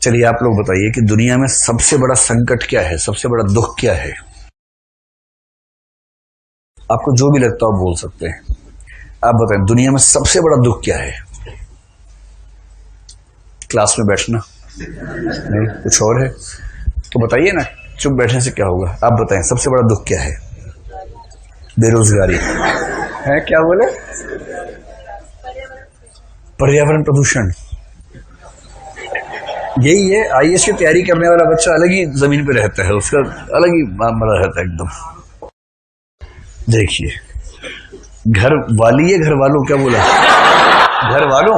चलिए आप लोग बताइए कि दुनिया में सबसे बड़ा संकट क्या है, सबसे बड़ा दुख क्या है? आपको जो भी लगता हो बोल सकते हैं। आप बताएं दुनिया में सबसे बड़ा दुख क्या है? क्लास में बैठना? नहीं, कुछ और है? तो बताइए ना, चुप बैठने से क्या होगा? आप बताएं सबसे बड़ा दुख क्या है? बेरोजगारी है। क्या बोले? पर्यावरण प्रदूषण। यही है, आईएएस की तैयारी करने वाला बच्चा अलग ही जमीन पे रहता है, उसका अलग ही मामला रहता है एकदम। देखिए, घर वाली है, घर वालों, क्या बोला? घर वालों,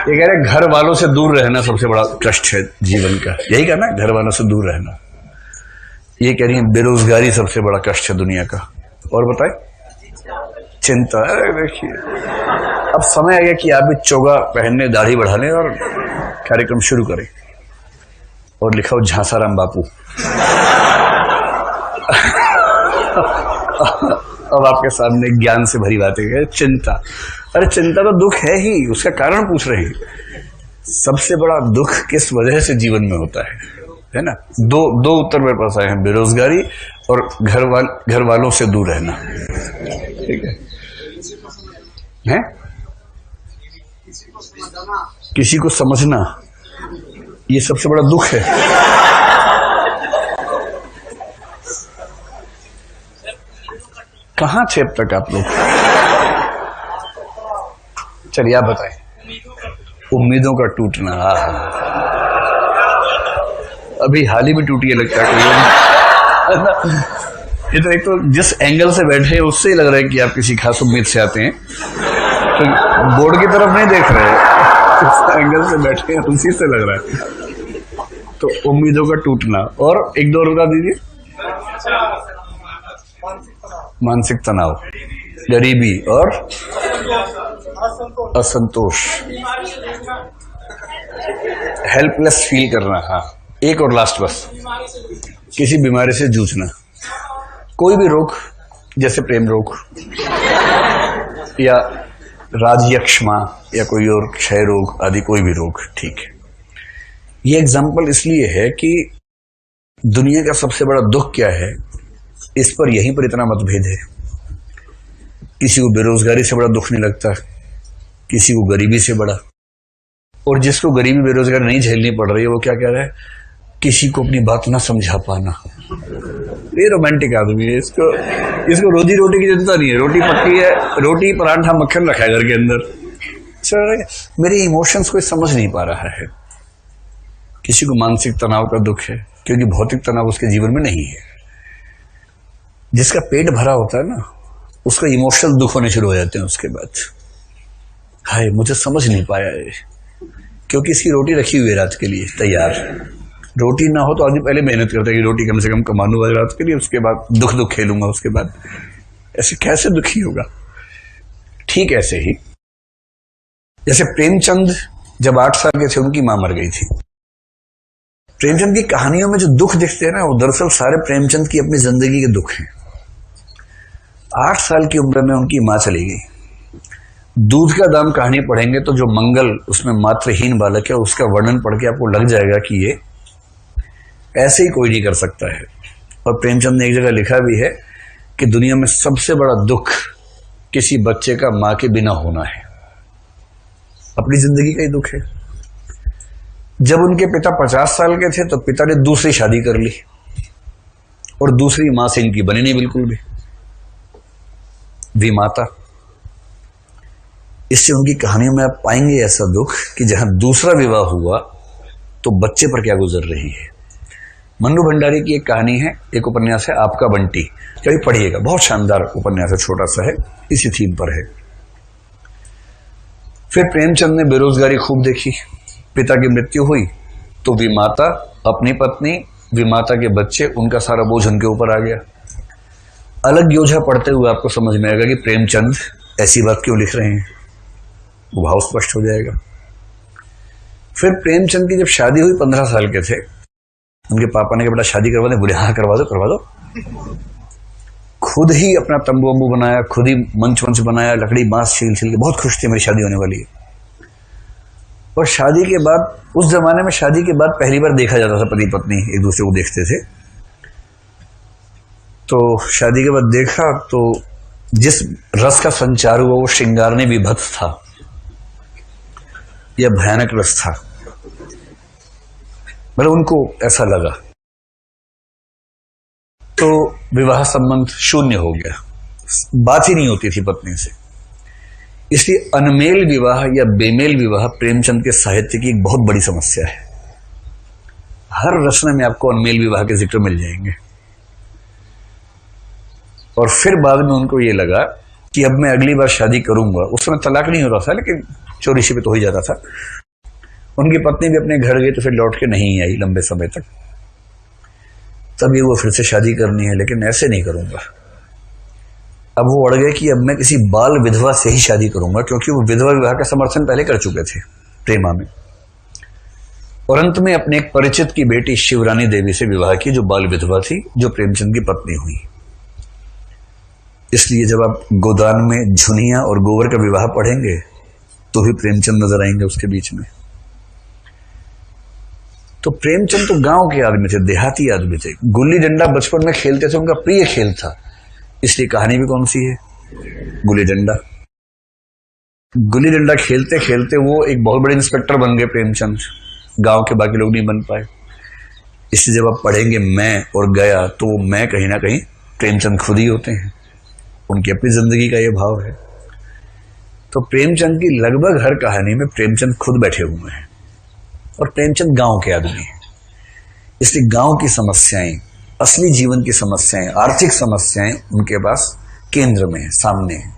ये कह रहे घर वालों से दूर रहना सबसे बड़ा कष्ट है जीवन का, यही कहना है, घर वालों से दूर रहना। ये कह रही है बेरोजगारी सबसे बड़ा कष्ट है दुनिया का। और बताए? चिंता। देखिए, अब समय आ गया कि आप भी चोगा पहनने, दाढ़ी बढ़ा लें और कार्यक्रम शुरू करें। और लिखा हो झांसाराम बापू। अब आपके सामने ज्ञान से भरी बातें है। चिंता, अरे चिंता तो दुख है ही, उसका कारण पूछ रहे हैं। सबसे बड़ा दुख किस वजह से जीवन में होता है ना? दो उत्तर मेरे पास आए हैं, बेरोजगारी और घर वालों से दूर रहना। ठीक है? किसी को समझना, ये सबसे बड़ा दुख है। कहां थे अब तक आप लोग? चलिए आप बताएं। उम्मीदों का टूटना। अभी हाल ही में टूटी है लगता है कोई। ये तो एक तो जिस एंगल से बैठे हैं उससे ही लग रहा है कि आप किसी खास उम्मीद से आते हैं, तो बोर्ड की तरफ नहीं देख रहे हैं, जिस एंगल से बैठे हैं उसी से लग रहा है। तो उम्मीदों का टूटना, और एक दो और बता दीजिए। मानसिक तनाव, गरीबी और असंतोष, हेल्पलेस फील करना। हाँ, एक और लास्ट बस, किसी बीमारी से जूझना, कोई भी रोग, जैसे प्रेम रोग या राजयक्ष्मा या कोई और क्षय रोग आदि, कोई भी रोग। ठीक है, ये एग्जाम्पल इसलिए है कि दुनिया का सबसे बड़ा दुख क्या है, इस पर यहीं पर इतना मतभेद है। किसी को बेरोजगारी से बड़ा दुख नहीं लगता, किसी को गरीबी से बड़ा, और जिसको गरीबी बेरोजगारी नहीं झेलनी पड़ रही है वो क्या कह रहा है? किसी को अपनी बात ना समझा पाना। ये रोमांटिक आदमी है, इसको रोजी रोटी की चिंता नहीं है, रोटी पक्की है, रोटी पराठा मक्खन रखा है घर के अंदर। मेरे इमोशंस को समझ नहीं पा रहा है। किसी को मानसिक तनाव का दुख है क्योंकि भौतिक तनाव उसके जीवन में नहीं है। जिसका पेट भरा होता है ना, उसका इमोशनल दुख होने शुरू हो जाते हैं उसके बाद। हाय, मुझे समझ नहीं पाया है, क्योंकि इसकी रोटी रखी हुई है रात के लिए तैयार। रोटी ना हो तो आदमी पहले मेहनत करता है कि रोटी कम से कम कमा लूंगा रात के लिए, उसके बाद दुख खेलूंगा उसके बाद। ऐसे कैसे दुखी होगा? ठीक ऐसे ही जैसे प्रेमचंद जब 8 साल के थे, उनकी मां मर गई थी। प्रेमचंद की कहानियों में जो दुख दिखते हैं ना, वो दरअसल सारे प्रेमचंद की अपनी जिंदगी के दुख हैं। 8 साल की उम्र में उनकी मां चली गई। दूध का दाम कहानी पढ़ेंगे तो जो मंगल उसमें मातृहीन बालक है, उसका वर्णन पढ़ के आपको लग जाएगा कि ये ऐसे ही कोई नहीं कर सकता है। और प्रेमचंद ने एक जगह लिखा भी है कि दुनिया में सबसे बड़ा दुख किसी बच्चे का मां के बिना होना है। अपनी जिंदगी का ही दुख है। जब उनके पिता 50 साल के थे तो पिता ने दूसरी शादी कर ली, और दूसरी मां से इनकी बनी नहीं बिल्कुल भी, विमाता। इससे उनकी कहानियों में आप पाएंगे ऐसा दुख कि जहां दूसरा विवाह हुआ तो बच्चे पर क्या गुजर रही है। मन्नू भंडारी की एक कहानी है, एक उपन्यास है आपका बंटी, कभी पढ़िएगा, बहुत शानदार उपन्यास है, छोटा सा है, इसी थीम पर है। फिर प्रेमचंद ने बेरोजगारी खूब देखी। पिता की मृत्यु हुई तो विमाता, अपनी पत्नी, विमाता के बच्चे, उनका सारा बोझ उनके ऊपर आ गया। अलग योजना पढ़ते हुए आपको समझ में आएगा कि प्रेमचंद ऐसी बात क्यों लिख रहे हैं, वो भाव स्पष्ट हो जाएगा। फिर प्रेमचंद की जब शादी हुई, 15 साल के थे, उनके पापा ने कहा बेटा शादी करवा दे। बोले हाँ करवा दो। खुद ही अपना तंबू वंबू बनाया, खुद ही मंच बनाया, लकड़ी बांस छील के, बहुत खुश थे मेरी शादी होने वाली है। और शादी के बाद, उस जमाने में शादी के बाद पहली बार देखा जाता था, पति पत्नी एक दूसरे को देखते थे। तो शादी के बाद देखा तो जिस रस का संचार हुआ वो श्रृंगारने विभत्स था या भयानक रस था, मतलब उनको ऐसा लगा। तो विवाह संबंध शून्य हो गया, बात ही नहीं होती थी पत्नी से। इसलिए अनमेल विवाह या बेमेल विवाह प्रेमचंद के साहित्य की एक बहुत बड़ी समस्या है। हर रचना में आपको अनमेल विवाह के जिक्र मिल जाएंगे। और फिर बाद में उनको ये लगा कि अब मैं अगली बार शादी करूंगा। उस समय तलाक नहीं हो रहा था, लेकिन चोरी छिपे तो हो ही जाता था। उनकी पत्नी भी अपने घर गई तो फिर लौट के नहीं आई लंबे समय तक। तब ये वो फिर से शादी करनी है, लेकिन ऐसे नहीं करूंगा। अब वो अड़ गए कि अब मैं किसी बाल विधवा से ही शादी करूंगा, क्योंकि वो विधवा विवाह का समर्थन पहले कर चुके थे प्रेमा में। और अंत में अपने एक परिचित की बेटी शिवरानी देवी से विवाह की, जो बाल विधवा थी, जो प्रेमचंद की पत्नी हुई। इसलिए जब आप गोदान में झुनिया और गोबर का विवाह पढ़ेंगे तो भी प्रेमचंद नजर आएंगे उसके बीच में। तो प्रेमचंद तो गांव के आदमी थे, देहाती आदमी थे। गुल्ली डंडा बचपन में खेलते थे, उनका प्रिय खेल था। इसलिए कहानी भी कौन सी है? गुल्ली डंडा। गुल्ली डंडा खेलते खेलते वो एक बहुत बड़े इंस्पेक्टर बन गए प्रेमचंद, गांव के बाकी लोग नहीं बन पाए। इसलिए जब आप पढ़ेंगे मैं और गया, तो वो मैं कहीं ना कहीं प्रेमचंद खुद ही होते हैं। उनकी अपनी जिंदगी का ये भाव है। तो प्रेमचंद की लगभग हर कहानी में प्रेमचंद खुद बैठे हुए हैं, और प्रेमचंद गांव के आदमी हैं। इसलिए गांव की समस्याएं, असली जीवन की समस्याएं, आर्थिक समस्याएं उनके पास केंद्र में है, सामने है।